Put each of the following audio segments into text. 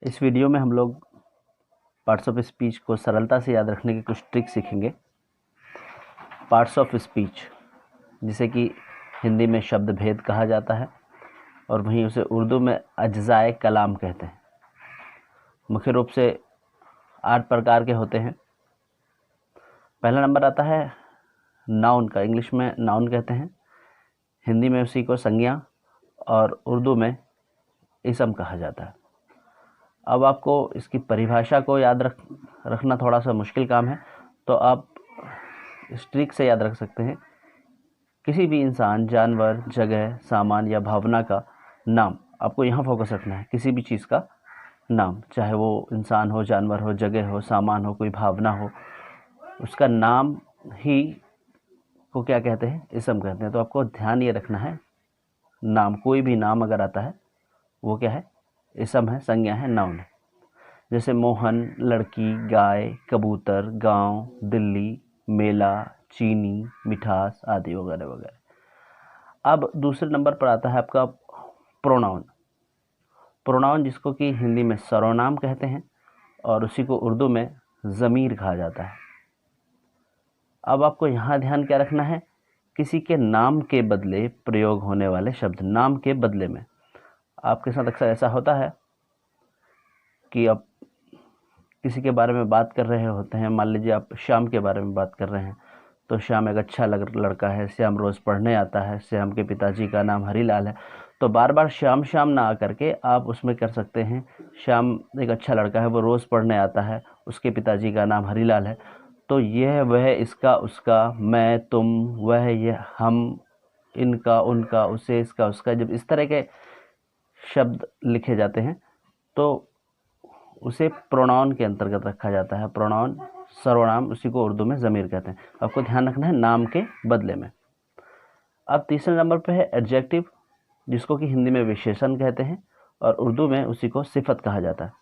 इस वीडियो में हम लोग पार्ट्स ऑफ स्पीच को सरलता से याद रखने की कुछ ट्रिक सीखेंगे। पार्ट्स ऑफ स्पीच, जिसे कि हिंदी में शब्द भेद कहा जाता है और वहीं उसे उर्दू में अज्जाए कलाम कहते हैं। मुख्य रूप से 8 प्रकार के होते हैं। पहला नंबर आता है नाउन का। इंग्लिश में नाउन कहते हैं, हिंदी में उसी को संज्ञा और उर्दू में इसम कहा जाता है। अब आपको इसकी परिभाषा को याद रखना थोड़ा सा मुश्किल काम है, तो आप इस ट्रिक से याद रख सकते हैं। किसी भी इंसान, जानवर, जगह, सामान या भावना का नाम, आपको यहाँ फोकस रखना है। किसी भी चीज़ का नाम, चाहे वो इंसान हो, जानवर हो, जगह हो, सामान हो, कोई भावना हो, उसका नाम ही को क्या कहते हैं? इसम कहते हैं। तो आपको ध्यान ये रखना है, नाम, कोई भी नाम अगर आता है वो क्या है? इसम है, संज्ञा है, नाउन है। जैसे मोहन, लड़की, गाय, कबूतर, गांव, दिल्ली, मेला, चीनी, मिठास आदि वगैरह वगैरह। अब दूसरे नंबर पर आता है आपका प्रोनाउन। प्रोनाउन जिसको कि हिंदी में सर्वनाम कहते हैं और उसी को उर्दू में ज़मीर कहा जाता है। अब आपको यहाँ ध्यान क्या रखना है? किसी के नाम के बदले प्रयोग होने वाले शब्द, नाम के बदले में। आपके साथ अक्सर ऐसा होता है कि आप किसी के बारे में बात कर रहे होते हैं। मान लीजिए आप श्याम के बारे में बात कर रहे हैं, तो श्याम एक अच्छा लड़का है, श्याम रोज़ पढ़ने आता है, श्याम के पिताजी का नाम हरीलाल है। तो बार बार श्याम श्याम ना आकर के आप उसमें कर सकते हैं, श्याम एक अच्छा लड़का है, वो रोज़ पढ़ने आता है, उसके पिताजी का नाम हरीलाल है। तो यह, वह, इसका, उसका, मैं, तुम, वह, यह, हम, इनका, उनका, उसे, इसका, उसका, जब इस तरह के शब्द लिखे जाते हैं तो उसे प्रोनाउन के अंतर्गत रखा जाता है। प्रोनाउन सर्वनाम, उसी को उर्दू में ज़मीर कहते हैं। आपको ध्यान रखना है नाम के बदले में। अब तीसरे नंबर पे है एडजेक्टिव, जिसको कि हिंदी में विशेषण कहते हैं और उर्दू में उसी को सिफत कहा जाता है।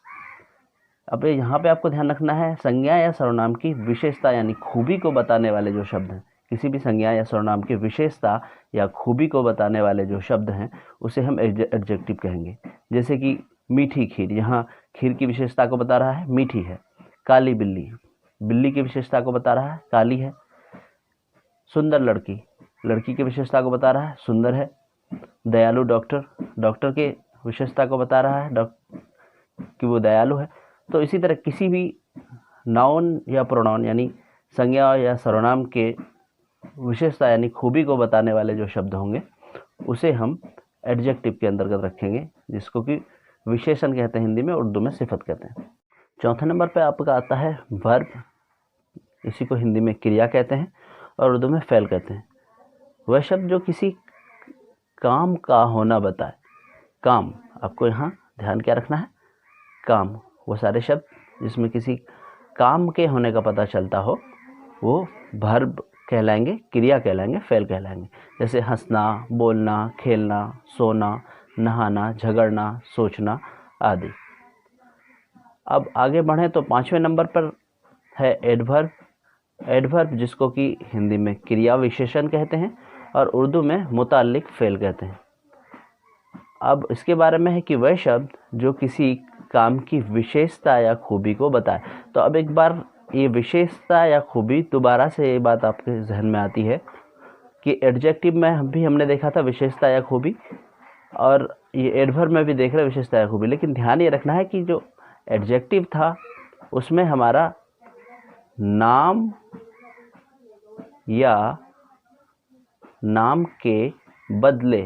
अब यहाँ पे आपको ध्यान रखना है, संज्ञा या सर्वनाम की विशेषता यानी खूबी को बताने वाले जो शब्द हैं, किसी भी संज्ञा या सर्वनाम की विशेषता या खूबी को बताने वाले जो शब्द हैं उसे हम एडजेक्टिव कहेंगे। जैसे कि मीठी खीर, यहाँ खीर की विशेषता को बता रहा है, मीठी है। काली बिल्ली, बिल्ली की विशेषता को बता रहा है, काली है। सुंदर लड़की, लड़की की विशेषता को बता रहा है, सुंदर है। दयालु डॉक्टर, डॉक्टर के विशेषता को बता रहा है कि वो दयालु है। तो इसी तरह किसी भी नाउन या प्रोनाउन यानी संज्ञा या सर्वनाम के विशेषता यानी खूबी को बताने वाले जो शब्द होंगे उसे हम एडजेक्टिव के अंतर्गत रखेंगे, जिसको कि विशेषण कहते हैं हिंदी में, उर्दू में सिफत कहते हैं। चौथे नंबर पे आपका आता है वर्ब, इसी को हिंदी में क्रिया कहते हैं और उर्दू में फ़ेल कहते हैं। वह शब्द जो किसी काम का होना बताए। काम, आपको यहाँ ध्यान क्या रखना है? काम, वो सारे शब्द जिसमें किसी काम के होने का पता चलता हो वो वर्ब कहलाएंगे, क्रिया कहलाएंगे, फ़ेल कहलाएंगे। जैसे हंसना, बोलना, खेलना, सोना, नहाना, झगड़ना, सोचना आदि। अब आगे बढ़ें तो 5वें नंबर पर है एडवर्ब। एडवर्ब जिसको कि हिंदी में क्रिया विशेषण कहते हैं और उर्दू में मुताल्लिक फ़ेल कहते हैं। अब इसके बारे में है कि वह शब्द जो किसी काम की विशेषता या खूबी को बताए। तो अब एक बार ये विशेषता या खूबी, दोबारा से ये बात आपके जहन में आती है कि एडजेक्टिव में हमने देखा था विशेषता या खूबी, और ये एडवर्ब में भी देख रहे हैं विशेषता या खूबी। लेकिन ध्यान ये रखना है कि जो एडजेक्टिव था उसमें हमारा नाम या नाम के बदले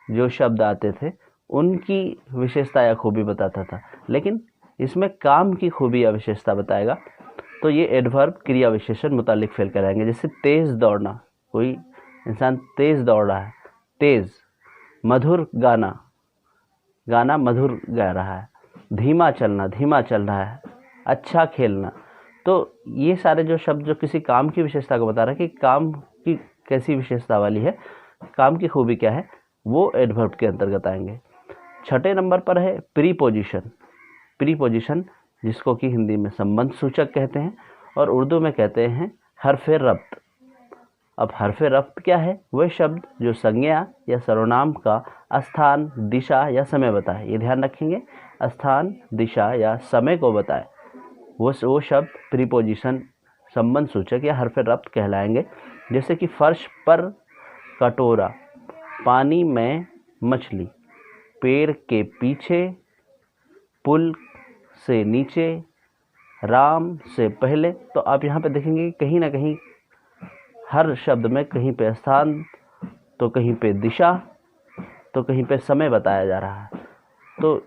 जो शब्द आते थे उनकी विशेषता या खूबी बताता था, लेकिन इसमें काम की खूबी या विशेषता बताएगा। तो ये एडवर्ब क्रिया विशेषण मुताल्लिक फ़ेल कराएंगे। जैसे तेज़ दौड़ना, कोई इंसान तेज़ दौड़ रहा है, तेज़। मधुर गाना, गाना मधुर गा रहा है। धीमा चलना, धीमा चल रहा है। अच्छा खेलना। तो ये सारे जो शब्द जो किसी काम की विशेषता को बता रहा है कि काम की कैसी विशेषता वाली है, काम की खूबी क्या है, वो एडवर्ब के अंतर्गत आएंगे। छठे नंबर पर है प्रीपोजिशन। प्रीपोजिशन जिसको कि हिंदी में संबंध सूचक कहते हैं और उर्दू में कहते हैं हर्फ़े रब्त। अब हर्फ़े रब्त क्या है? वह शब्द जो संज्ञा या सर्वनाम का स्थान, दिशा या समय बताए। ये ध्यान रखेंगे, स्थान, दिशा या समय को बताए वो शब्द प्रीपोजिशन संबंध सूचक या हरफ रब्त कहलाएंगे। जैसे कि फर्श पर कटोरा, पानी में मछली, पेड़ के पीछे, पुल से नीचे, राम से पहले। तो आप यहाँ पे देखेंगे कि कहीं ना कहीं हर शब्द में कहीं पे स्थान, तो कहीं पे दिशा, तो कहीं पे समय बताया जा रहा है। तो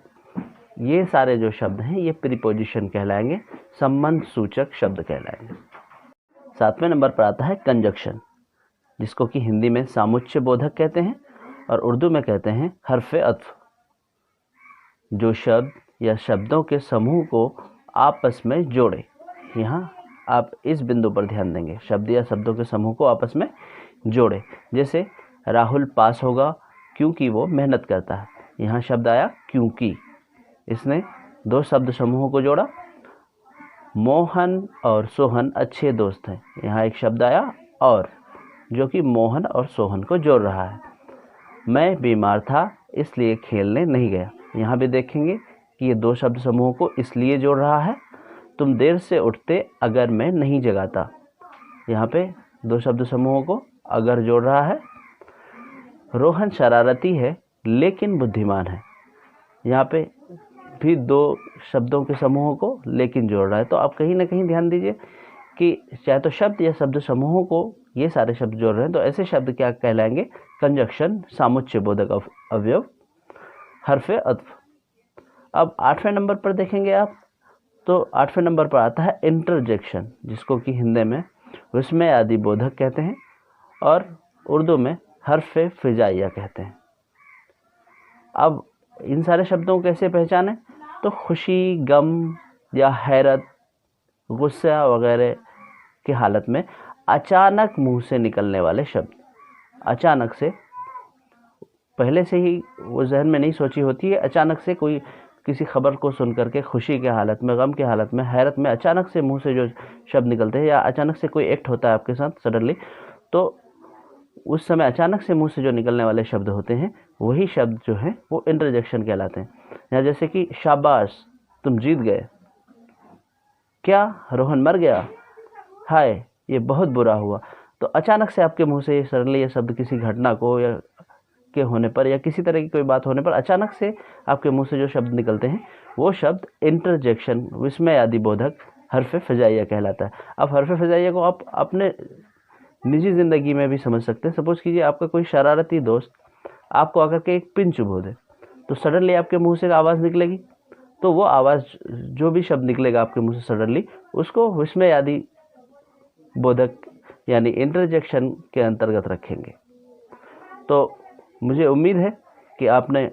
ये सारे जो शब्द हैं ये प्रीपोजिशन कहलाएंगे, संबंध सूचक शब्द कहलाएंगे। 7वें नंबर पर आता है कंजक्शन, जिसको कि हिंदी में सामुच्चय बोधक कहते हैं और उर्दू में कहते हैं हरफ अत्फ। जो शब्द या शब्दों के समूह को आपस में जोड़े। यहाँ आप इस बिंदु पर ध्यान देंगे, शब्द या शब्दों के समूह को आपस में जोड़े। जैसे राहुल पास होगा क्योंकि वो मेहनत करता है। यहाँ शब्द आया क्योंकि, इसने दो शब्द समूहों को जोड़ा। मोहन और सोहन अच्छे दोस्त हैं। यहाँ एक शब्द आया और, जो कि मोहन और सोहन को जोड़ रहा है। मैं बीमार था इसलिए खेलने नहीं गया। यहाँ भी देखेंगे कि ये दो शब्द समूहों को इसलिए जोड़ रहा है। तुम देर से उठते अगर मैं नहीं जगाता। यहाँ पे दो शब्द समूहों को अगर जोड़ रहा है। रोहन शरारती है लेकिन बुद्धिमान है। यहाँ पे भी दो शब्दों के समूहों को लेकिन जोड़ रहा है। तो आप कहीं ना कहीं ध्यान दीजिए कि चाहे तो शब्द या शब्द समूहों को ये सारे शब्द जोड़ रहे हैं, तो ऐसे शब्द क्या कहलाएंगे? कंजक्शन, सामुच्चय बोधक अवयव, हरफ अत्फ। अब 8वें नंबर पर देखेंगे आप, तो 8वें नंबर पर आता है इंटरजेक्शन, जिसको कि हिंदी में विस्मय आदि बोधक कहते हैं और उर्दू में हरफ फिजाइया कहते हैं। अब इन सारे शब्दों को कैसे पहचानें? तो खुशी, गम या हैरत, गुस्सा वगैरह की हालत में अचानक मुंह से निकलने वाले शब्द। अचानक से, पहले से ही वो जहन में नहीं सोची होती है, अचानक से कोई किसी खबर को सुन करके खुशी के हालत में, गम के हालत में, हैरत में अचानक से मुंह से जो शब्द निकलते हैं, या अचानक से कोई एक्ट होता है आपके साथ सडनली, तो उस समय अचानक से मुंह से जो निकलने वाले शब्द होते हैं वही शब्द जो हैं वो इंटरजेक्शन कहलाते हैं। या जैसे कि शाबाश तुम जीत गए, क्या रोहन मर गया, हाय ये बहुत बुरा हुआ। तो अचानक से आपके मुंह से सडनली ये शब्द किसी घटना को या के होने पर या किसी तरह की कोई बात होने पर अचानक से आपके मुंह से जो शब्द निकलते हैं वो शब्द इंटरजेक्शन, विस्मय आदि बोधक हरफ फिजाइया कहलाता है। अब हरफ फिजाइया को आप अपने निजी ज़िंदगी में भी समझ सकते हैं। सपोज कीजिए आपका कोई शरारती दोस्त आपको आकर के एक पिन चुभो दे, तो सडनली आपके मुंह से आवाज़ निकलेगी, तो वो आवाज़, जो भी शब्द निकलेगा आपके मुंह से सडनली, उसको विस्मय आदि बोधक यानी इंटरजेक्शन के अंतर्गत रखेंगे। तो मुझे उम्मीद है कि आपने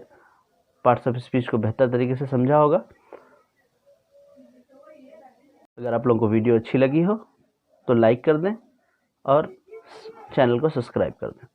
पार्ट्स ऑफ स्पीच को बेहतर तरीके से समझा होगा। अगर आप लोगों को वीडियो अच्छी लगी हो तो लाइक कर दें और चैनल को सब्सक्राइब कर दें।